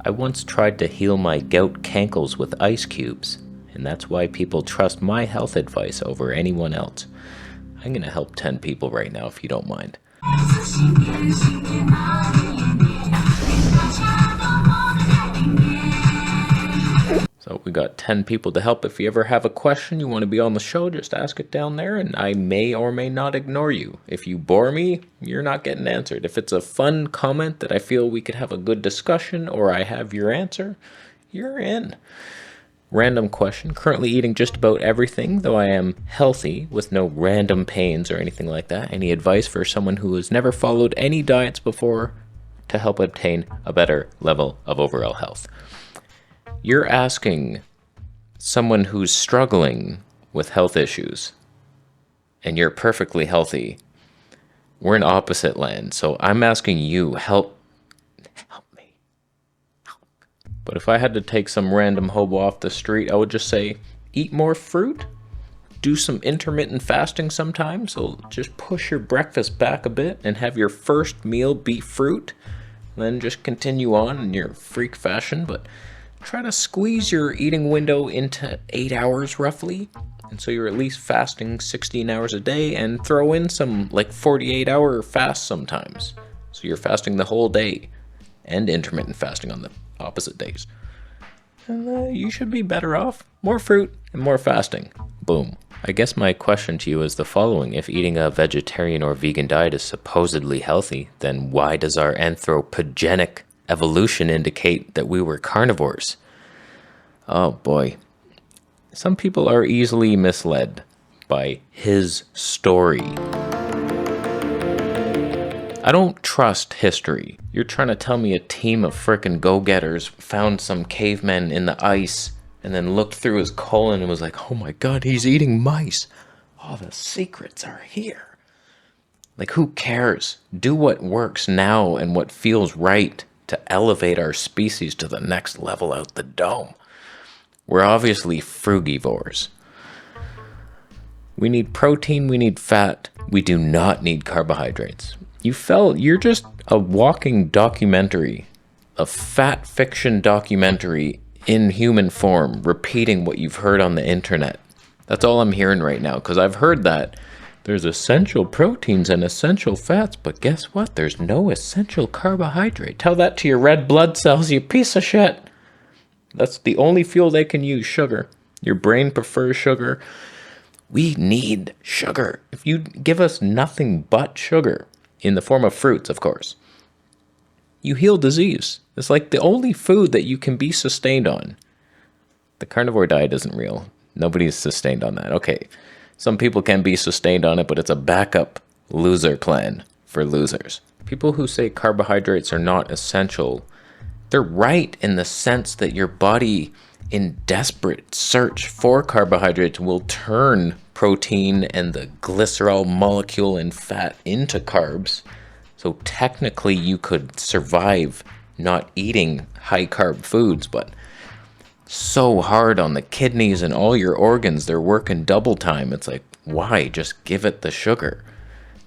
I once tried to heal my gout cankles with ice cubes, and that's why people trust my health advice over anyone else. I'm gonna help 10 people right now if you don't mind. So we got 10 people to help. If you ever have a question you want to be on the show, just ask it down there and I may or may not ignore you. If you bore me, you're not getting answered. If it's a fun comment that I feel we could have a good discussion or I have your answer, you're in. Random question. Currently eating just about everything, though I am healthy with no random pains or anything like that. Any advice for someone who has never followed any diets before to help obtain a better level of overall health? You're asking someone who's struggling with health issues, and you're perfectly healthy. We're in opposite land, so I'm asking you, help me. But if I had to take some random hobo off the street, I would just say, eat more fruit, do some intermittent fasting sometimes, so just push your breakfast back a bit and have your first meal be fruit, and then just continue on in your freak fashion, but try to squeeze your eating window into 8 hours roughly, and so you're at least fasting 16 hours a day, and throw in some like 48-hour fasts sometimes, so you're fasting the whole day and intermittent fasting on the opposite days, and you should be better off. More fruit and more fasting. Boom. I guess my question to you is the following: if eating a vegetarian or vegan diet is supposedly healthy, then why does our anthropogenic evolution indicate that we were carnivores? Oh boy. Some people are easily misled by his story. I don't trust history. You're trying to tell me a team of frickin' go-getters found some caveman in the ice and then looked through his colon and was like, oh my god, he's eating mice. All the secrets are here. Like, who cares? Do what works now and what feels right to elevate our species to the next level out the dome. We're obviously frugivores. We need protein, we need fat, we do not need carbohydrates. You're just a walking documentary, a fat fiction documentary in human form, repeating what you've heard on the internet. That's all I'm hearing right now, because I've heard that there's essential proteins and essential fats, but guess what? There's no essential carbohydrate. Tell that to your red blood cells, you piece of shit. That's the only fuel they can use, sugar. Your brain prefers sugar. We need sugar. If you give us nothing but sugar, in the form of fruits, of course, you heal disease. It's like the only food that you can be sustained on. The carnivore diet isn't real. Nobody's sustained on that. Okay. Some people can be sustained on it, but it's a backup loser plan for losers. People who say carbohydrates are not essential, they're right in the sense that your body, in desperate search for carbohydrates, will turn protein and the glycerol molecule in fat into carbs. So technically you could survive not eating high carb foods, but so hard on the kidneys and all your organs, they're working double time. It's like, why? Just give it the sugar.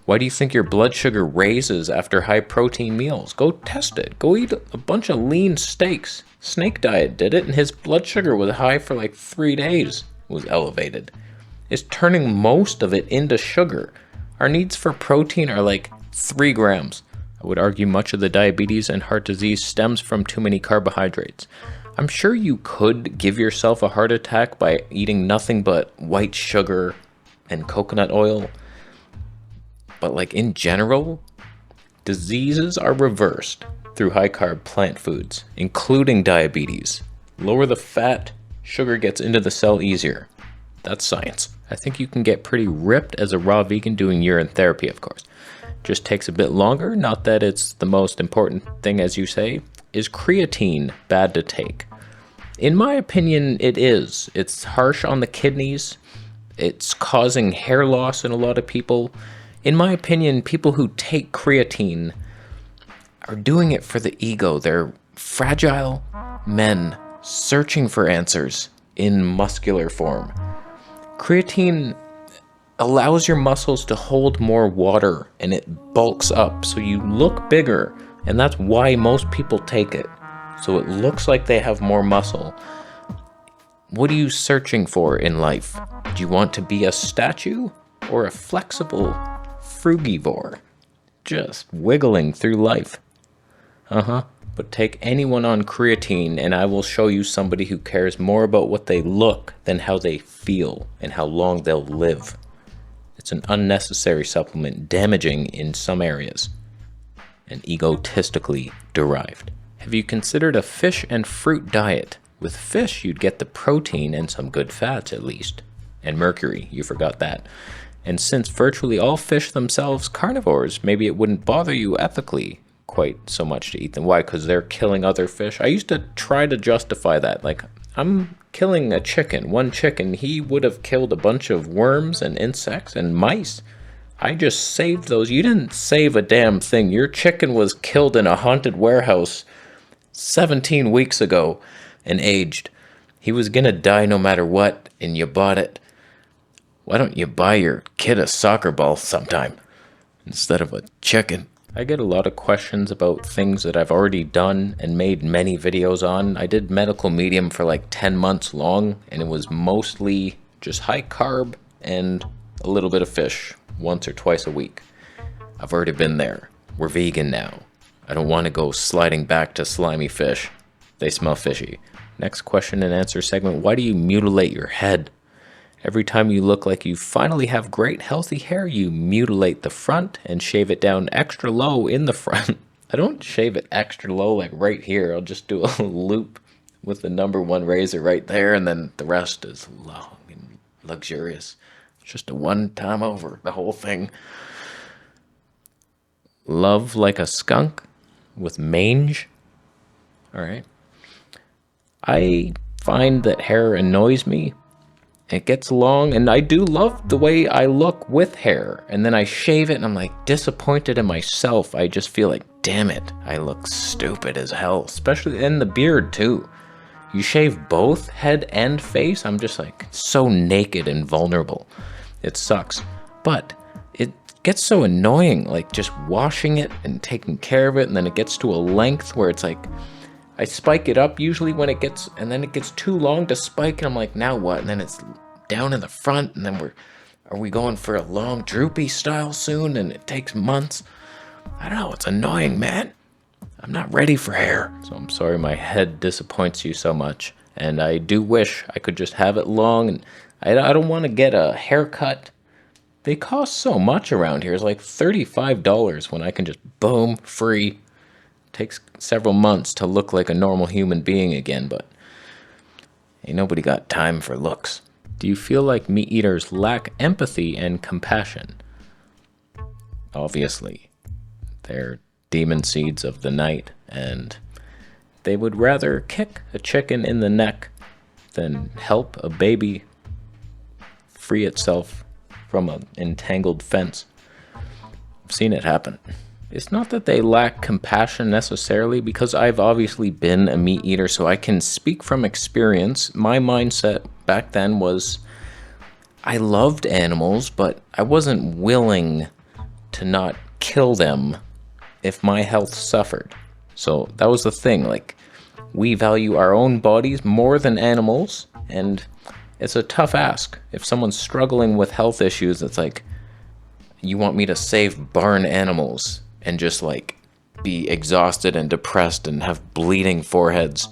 Why do you think your blood sugar raises after high protein meals? Go test it. Go eat a bunch of lean steaks. Snake Diet did it, and his blood sugar was high for like 3 days. It was elevated. It's turning most of it into sugar. Our needs for protein are like 3 grams. I would argue much of the diabetes and heart disease stems from too many carbohydrates. I'm sure you could give yourself a heart attack by eating nothing but white sugar and coconut oil. But like in general, diseases are reversed through high carb plant foods, including diabetes. Lower the fat, sugar gets into the cell easier. That's science. I think you can get pretty ripped as a raw vegan doing urine therapy, of course. Just takes a bit longer, not that it's the most important thing, as you say. Is creatine bad to take? In my opinion, it is. It's harsh on the kidneys. It's causing hair loss in a lot of people. In my opinion, people who take creatine are doing it for the ego. They're fragile men searching for answers in muscular form. Creatine allows your muscles to hold more water and it bulks up so you look bigger, and that's why most people take it. so it looks like they have more muscle. What are you searching for in life? Do you want to be a statue or a flexible frugivore? Just wiggling through life. But take anyone on creatine and I will show you somebody who cares more about what they look than how they feel and how long they'll live. It's an unnecessary supplement, damaging in some areas, and egotistically derived. Have you considered a fish and fruit diet? With fish, you'd get the protein and some good fats at least. And mercury, you forgot that. And since virtually all fish themselves carnivores, maybe it wouldn't bother you ethically quite so much to eat them. Why? Because they're killing other fish? I used to try to justify that. Like, I'm killing a chicken. One chicken, he would have killed a bunch of worms and insects and mice. I just saved those. You didn't save a damn thing. Your chicken was killed in a haunted warehouse 17 weeks ago and aged. He was gonna die no matter what, and you bought it. Why don't you buy your kid a soccer ball sometime instead of a chicken? I get a lot of questions about things that I've already done and made many videos on. I did medical medium for like 10 months long, and it was mostly just high carb and a little bit of fish once or twice a week. I've already been there. We're vegan now. I don't want to go sliding back to slimy fish. They smell fishy. Next question and answer segment. Why do you mutilate your head? Every time you look like you finally have great healthy hair, you mutilate the front and shave it down extra low in the front. I don't shave it extra low like right here. I'll just do a loop with the #1 razor right there, and then the rest is long and luxurious. It's just a one-time over, the whole thing. Love like a skunk with mange. All right. I find that hair annoys me. It gets long, and I do love the way I look with hair. And then I shave it, and I'm like disappointed in myself. I just feel like, damn it, I look stupid as hell. Especially in the beard, too. You shave both head and face, I'm just like so naked and vulnerable. It sucks. But it gets so annoying, like just washing it and taking care of it, and then it gets to a length where it's like, I spike it up usually when it gets, and then it gets too long to spike, and I'm like, now what? And then it's down in the front, and then are we going for a long droopy style soon? And it takes months. I don't know, it's annoying, man. I'm not ready for hair. So I'm sorry my head disappoints you so much. And I do wish I could just have it long, and I don't want to get a haircut. They cost so much around here. It's like $35 when I can just boom, free. Takes several months to look like a normal human being again, but ain't nobody got time for looks. Do you feel like meat eaters lack empathy and compassion? Obviously. They're demon seeds of the night, and they would rather kick a chicken in the neck than help a baby free itself from an entangled fence. I've seen it happen. It's not that they lack compassion necessarily, because I've obviously been a meat eater, so I can speak from experience. My mindset back then was I loved animals, but I wasn't willing to not kill them if my health suffered. So that was the thing. Like, we value our own bodies more than animals, and it's a tough ask. If someone's struggling with health issues, it's like, you want me to save barn animals and just like be exhausted and depressed and have bleeding foreheads.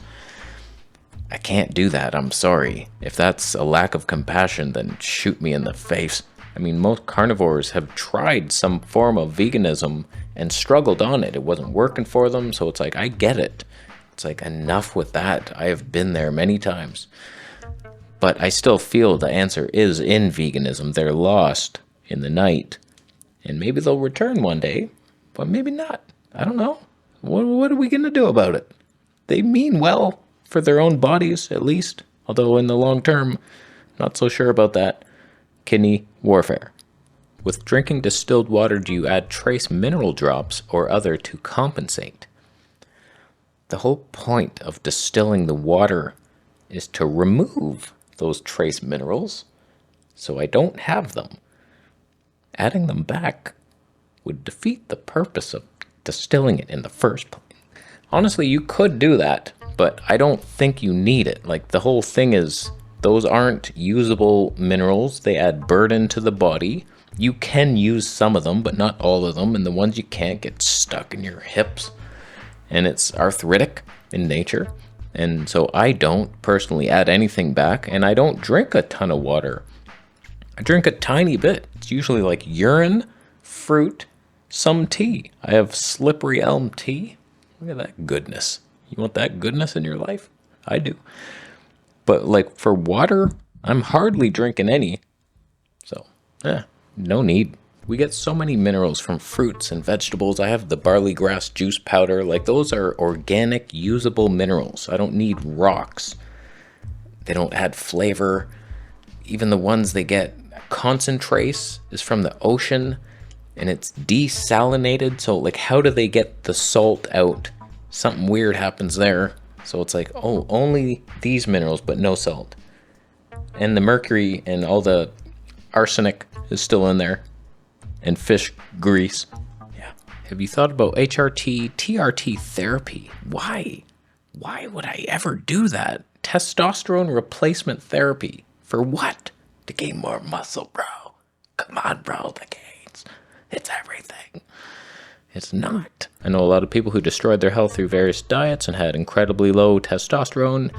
I can't do that. I'm sorry. If that's a lack of compassion, then shoot me in the face. I mean, most carnivores have tried some form of veganism and struggled on it. It wasn't working for them, so it's like, I get it. It's like, enough with that. I have been there many times. But I still feel the answer is in veganism. They're lost in the night. And maybe they'll return one day. But maybe not. I don't know. What are we going to do about it? They mean well for their own bodies, at least. Although in the long term, not so sure about that. Kidney warfare. With drinking distilled water, do you add trace mineral drops or other to compensate? The whole point of distilling the water is to remove those trace minerals, so I don't have them. Adding them back would defeat the purpose of distilling it in the first place. Honestly, you could do that, but I don't think you need it. Like, the whole thing is, those aren't usable minerals. They add burden to the body. You can use some of them, but not all of them. And the ones you can't get stuck in your hips. And it's arthritic in nature. And so I don't personally add anything back. And I don't drink a ton of water. I drink a tiny bit. It's usually like urine, fruit, some tea. I have slippery elm tea. Look at that goodness. You want that goodness in your life? I do. But like for water, I'm hardly drinking any. So, no need. We get so many minerals from fruits and vegetables. I have the barley grass juice powder. Like, those are organic, usable minerals. I don't need rocks. They don't add flavor. Even the ones they get, concentrates is from the ocean. And it's desalinated, so like, how do they get the salt out? Something weird happens there. So it's like, oh, only these minerals, but no salt. And the mercury and all the arsenic is still in there. And fish grease. Yeah. Have you thought about HRT, TRT therapy? Why? Why would I ever do that? Testosterone replacement therapy. For what? To gain more muscle, bro. Come on, bro. It's everything. It's not. I know a lot of people who destroyed their health through various diets and had incredibly low testosterone.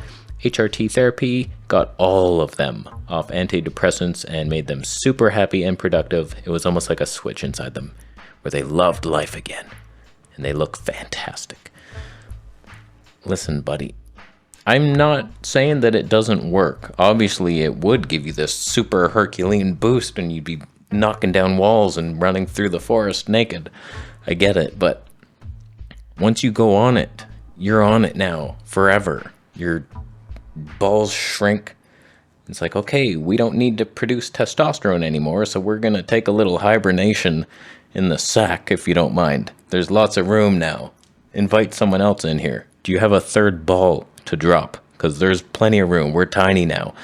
HRT therapy got all of them off antidepressants and made them super happy and productive. It was almost like a switch inside them where they loved life again and they look fantastic. Listen, buddy, I'm not saying that it doesn't work. Obviously, it would give you this super Herculean boost and you'd be knocking down walls and running through the forest naked. I get it, but once you go on it, you're on it now forever. Your balls shrink. It's like, okay, we don't need to produce testosterone anymore, so we're gonna take a little hibernation in the sack, if you don't mind. There's lots of room now. Invite someone else in here. Do you have a third ball to drop? Because there's plenty of room. We're tiny now.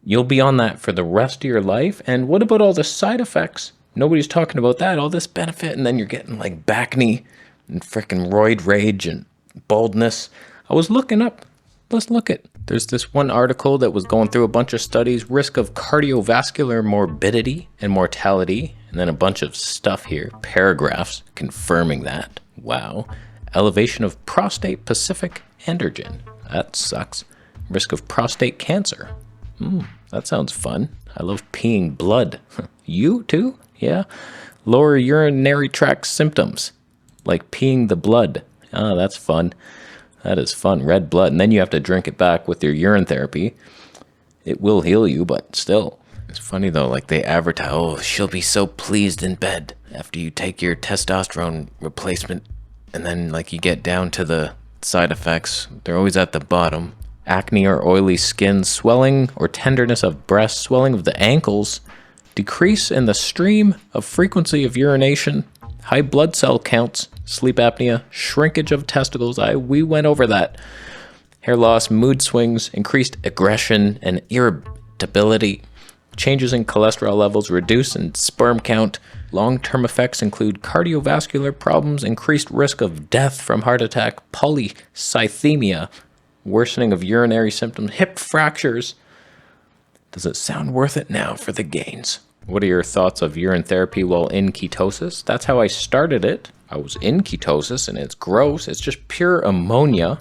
You'll be on that for the rest of your life. And what about all the side effects? Nobody's talking about that. All this benefit, and then you're getting like back knee and freaking roid rage and baldness. I was looking up. Let's look at. There's this one article that was going through a bunch of studies, risk of cardiovascular morbidity and mortality, and then a bunch of stuff here, paragraphs confirming that. Wow. Elevation of prostate specific androgen. That sucks. Risk of prostate cancer. That sounds fun. I love peeing blood. You too? Yeah. Lower urinary tract symptoms, like peeing the blood. Ah, that's fun. That is fun. Red blood. And then you have to drink it back with your urine therapy. It will heal you, but still. It's funny though, like they advertise, oh, she'll be so pleased in bed after you take your testosterone replacement. And then like you get down to the side effects. They're always at the bottom. Acne or oily skin, swelling or tenderness of breasts, swelling of the ankles, decrease in the stream of frequency of urination, high blood cell counts, sleep apnea, shrinkage of testicles. We went over that. Hair loss, mood swings, increased aggression and irritability, changes in cholesterol levels, reduce in sperm count. Long-term effects include cardiovascular problems, increased risk of death from heart attack, polycythemia, worsening of urinary symptoms, hip fractures. Does it sound worth it now for the gains? What are your thoughts of urine therapy while in ketosis? That's how I started it. I was in ketosis and it's gross. It's just pure ammonia.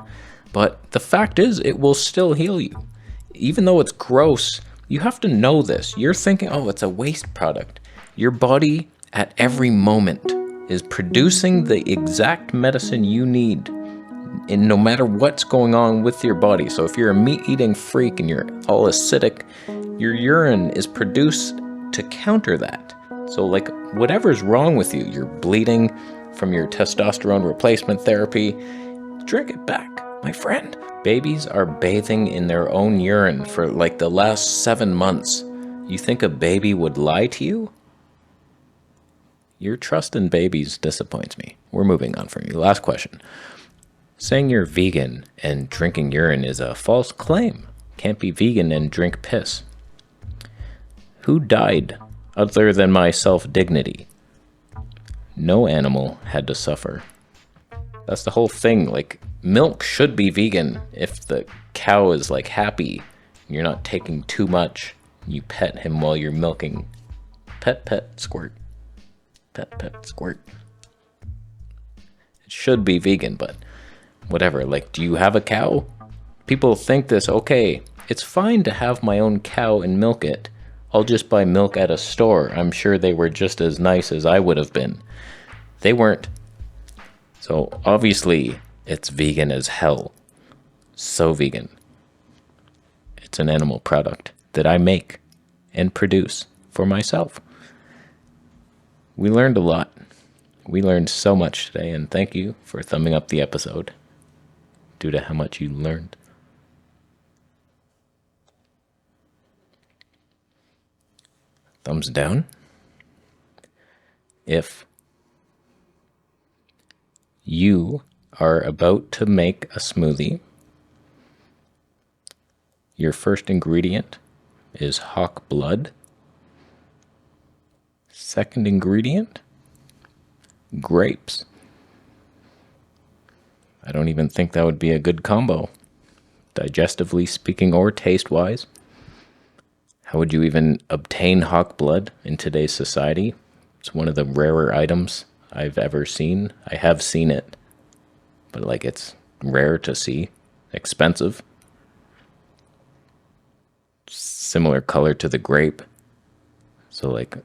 But the fact is, it will still heal you. Even though it's gross, you have to know this. You're thinking, oh, it's a waste product. Your body at every moment is producing the exact medicine you need, and no matter what's going on with your body. So if you're a meat-eating freak and you're all acidic, your urine is produced to counter that. So like whatever's wrong with you, you're bleeding from your testosterone replacement therapy, drink it back, my friend. Babies are bathing in their own urine for like the last 7 months. You think a baby would lie to you? Your trust in babies disappoints me. We're moving on from you. Last question. Saying you're vegan and drinking urine is a false claim. Can't be vegan and drink piss. Who died other than my self-dignity? No animal had to suffer. That's the whole thing. Like, milk should be vegan if the cow is like happy. You're not taking too much. You pet him while you're milking. Pet, pet, squirt. Pet, pet, squirt. It should be vegan, but whatever. Like, do you have a cow? People think this, okay, it's fine to have my own cow and milk it. I'll just buy milk at a store. I'm sure they were just as nice as I would have been. They weren't. So obviously it's vegan as hell. So vegan. It's an animal product that I make and produce for myself. We learned a lot. We learned so much today, and thank you for thumbing up the episode due to how much you learned. Thumbs down if you are about to make a smoothie. Your first ingredient is hawk blood. Second ingredient, grapes. I don't even think that would be a good combo, digestively speaking or taste-wise. How would you even obtain hawk blood in today's society? It's one of the rarer items I've ever seen. I have seen it, but like it's rare to see, expensive. Similar color to the grape. So like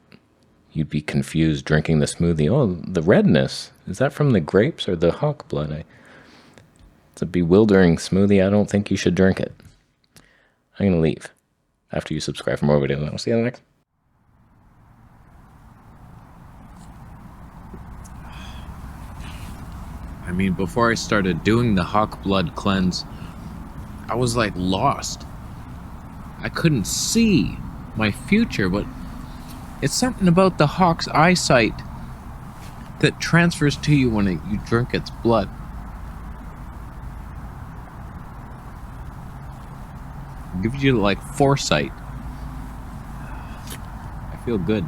you'd be confused drinking the smoothie. Oh, the redness, is that from the grapes or the hawk blood? It's a bewildering smoothie. I don't think you should drink it. I'm gonna leave after you subscribe for more videos. I'll see you in the next. I mean, before I started doing the hawk blood cleanse, I was like lost. I couldn't see my future, but it's something about the hawk's eyesight that transfers to you when you drink its blood. It gives you like foresight. I feel good.